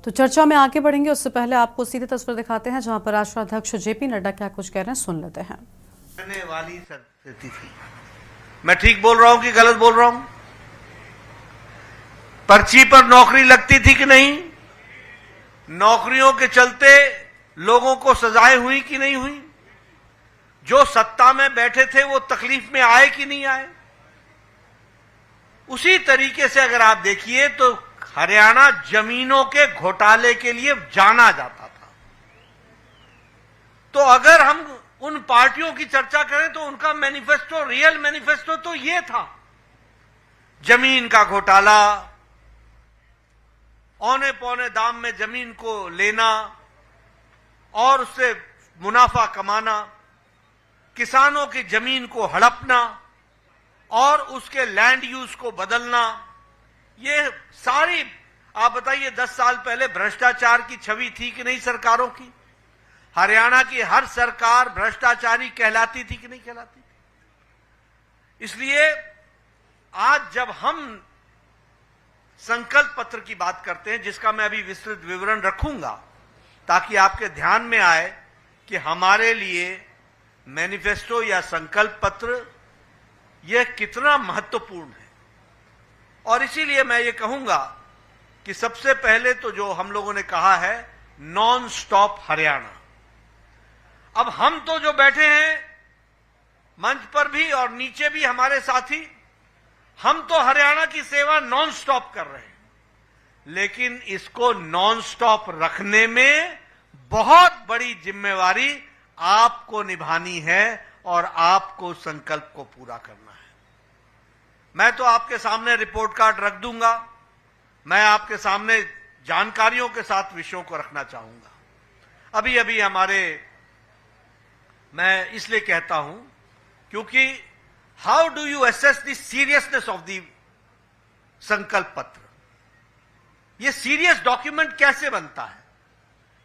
तो चर्चा में आगे बढ़ेंगे उससे पहले आपको सीधी तस्वीर दिखाते हैं जहां पर राष्ट्रीय अध्यक्ष जेपी नड्डा क्या कुछ कह रहे हैं, सुन लेते हैं। वाली स्थिति थी। मैं ठीक बोल रहा हूं कि गलत बोल रहा हूं? पर्ची पर नौकरी लगती थी कि नहीं? नौकरियों के चलते लोगों को सजाएं हुई कि नहीं हुई? जो सत्ता में बैठे थे वो तकलीफ में आए कि नहीं आए? उसी तरीके से अगर आप देखिए तो हरियाणा जमीनों के घोटाले के लिए जाना जाता था। तो अगर हम उन पार्टियों की चर्चा करें तो उनका मैनिफेस्टो, रियल मैनिफेस्टो तो ये था, जमीन का घोटाला, औने पौने दाम में जमीन को लेना और उससे मुनाफा कमाना, किसानों की जमीन को हड़पना और उसके लैंड यूज को बदलना। ये सारी, आप बताइए 10 साल पहले भ्रष्टाचार की छवि थी कि नहीं सरकारों की? हरियाणा की हर सरकार भ्रष्टाचारी कहलाती थी कि नहीं कहलाती थी? इसलिए आज जब हम संकल्प पत्र की बात करते हैं, जिसका मैं अभी विस्तृत विवरण रखूंगा ताकि आपके ध्यान में आए कि हमारे लिए मैनिफेस्टो या संकल्प पत्र यह कितना महत्वपूर्ण है। और इसीलिए मैं ये कहूंगा कि सबसे पहले तो जो हम लोगों ने कहा है नॉन स्टॉप हरियाणा। अब हम तो जो बैठे हैं मंच पर भी और नीचे भी हमारे साथी, हम तो हरियाणा की सेवा नॉन स्टॉप कर रहे हैं, लेकिन इसको नॉन स्टॉप रखने में बहुत बड़ी जिम्मेवारी आपको निभानी है और आपको संकल्प को पूरा करना है। मैं तो आपके सामने रिपोर्ट कार्ड रख दूंगा, मैं आपके सामने जानकारियों के साथ विषयों को रखना चाहूंगा। अभी अभी मैं इसलिए कहता हूं क्योंकि how do you assess the seriousness of the संकल्प पत्र? यह सीरियस डॉक्यूमेंट कैसे बनता है?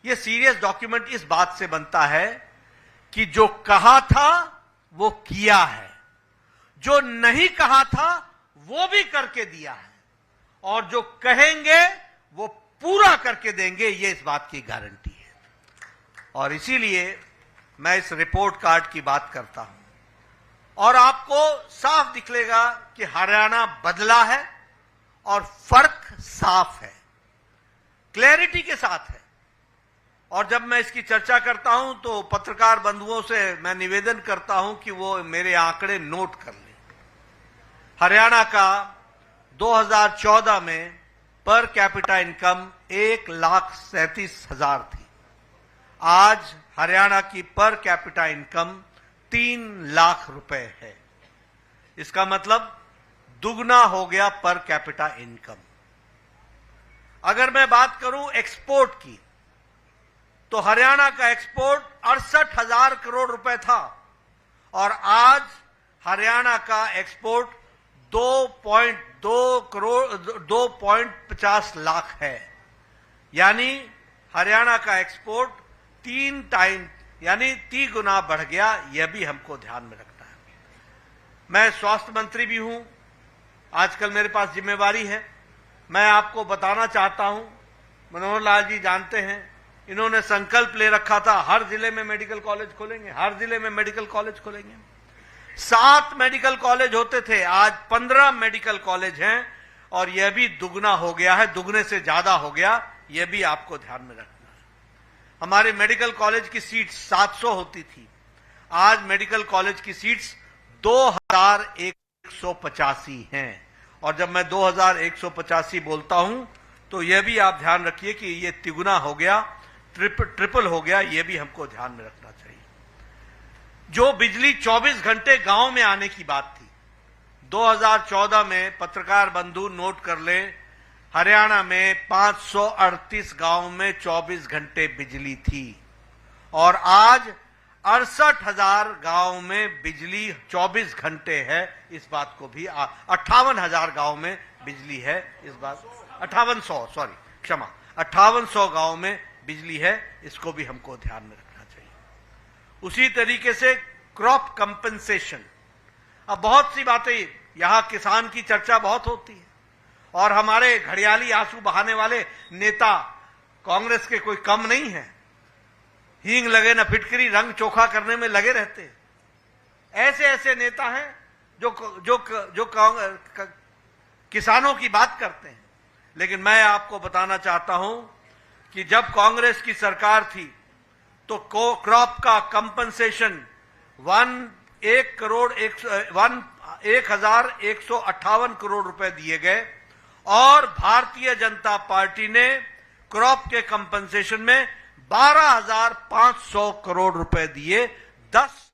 यह सीरियस डॉक्यूमेंट इस बात से बनता है कि जो कहा था वो किया है, जो नहीं कहा था वो भी करके दिया है, और जो कहेंगे वो पूरा करके देंगे, ये इस बात की गारंटी है। और इसीलिए मैं इस रिपोर्ट कार्ड की बात करता हूं और आपको साफ दिखलेगा कि हरियाणा बदला है और फर्क साफ है, क्लैरिटी के साथ है। और जब मैं इसकी चर्चा करता हूं तो पत्रकार बंधुओं से मैं निवेदन करता हूं कि वो मेरे आंकड़े नोट कर लें। हरियाणा का 2014 में पर कैपिटा इनकम 1,37,000 थी। आज हरियाणा की पर कैपिटा इनकम 3 लाख रुपए है। इसका मतलब दुगना हो गया पर कैपिटा इनकम। अगर मैं बात करूं एक्सपोर्ट की तो हरियाणा का एक्सपोर्ट 68,000 करोड़ रुपए था और आज हरियाणा का एक्सपोर्ट 2.50 लाख है। यानी हरियाणा का एक्सपोर्ट 3 टाइम यानी 3 गुना बढ़ गया। यह भी हमको ध्यान में रखना है। मैं स्वास्थ्य मंत्री भी हूं, आजकल मेरे पास जिम्मेवारी है। मैं आपको बताना चाहता हूं, मनोहर लाल जी जानते हैं, इन्होंने संकल्प ले रखा था हर जिले में मेडिकल कॉलेज खोलेंगे, हर जिले में मेडिकल कॉलेज खोलेंगे। 7 मेडिकल कॉलेज होते थे, आज 15 मेडिकल कॉलेज हैं और यह भी दुगना हो गया है, दुगने से ज्यादा हो गया। यह भी आपको ध्यान में रखना है। हमारे मेडिकल कॉलेज की सीट 700 होती थी, आज मेडिकल कॉलेज की सीट्स 2,185 हैं। और जब मैं 2,185 बोलता हूं तो यह भी आप ध्यान रखिए कि यह तिगुना हो गया, ट्रिपल हो गया। यह भी हमको ध्यान में रखना चाहिए। जो बिजली 24 घंटे गांव में आने की बात थी, 2014 में पत्रकार बंधु नोट कर ले, हरियाणा में 538 गांव में 24 घंटे बिजली थी और आज 68,000 गांव में बिजली 24 घंटे है। इस बात को भी 58,000 गांव में बिजली है। इस बात 5800 गांव में बिजली है। इसको भी हमको ध्यान में रखना चाहिए। उसी तरीके से क्रॉप कंपनसेशन, अब बहुत सी बातें, यहां किसान की चर्चा बहुत होती है और हमारे घड़ियाली आंसू बहाने वाले नेता कांग्रेस के कोई कम नहीं है, हींग लगे न फिटकरी, रंग चोखा करने में लगे रहते हैं। ऐसे ऐसे नेता हैं जो किसानों की बात करते हैं। लेकिन मैं आपको बताना चाहता हूं कि जब कांग्रेस की सरकार थी तो क्रॉप का कंपनसेशन 1,158 करोड़ रुपए दिए गए और भारतीय जनता पार्टी ने क्रॉप के कंपनसेशन में 12,500 करोड़ रुपए दिए। 10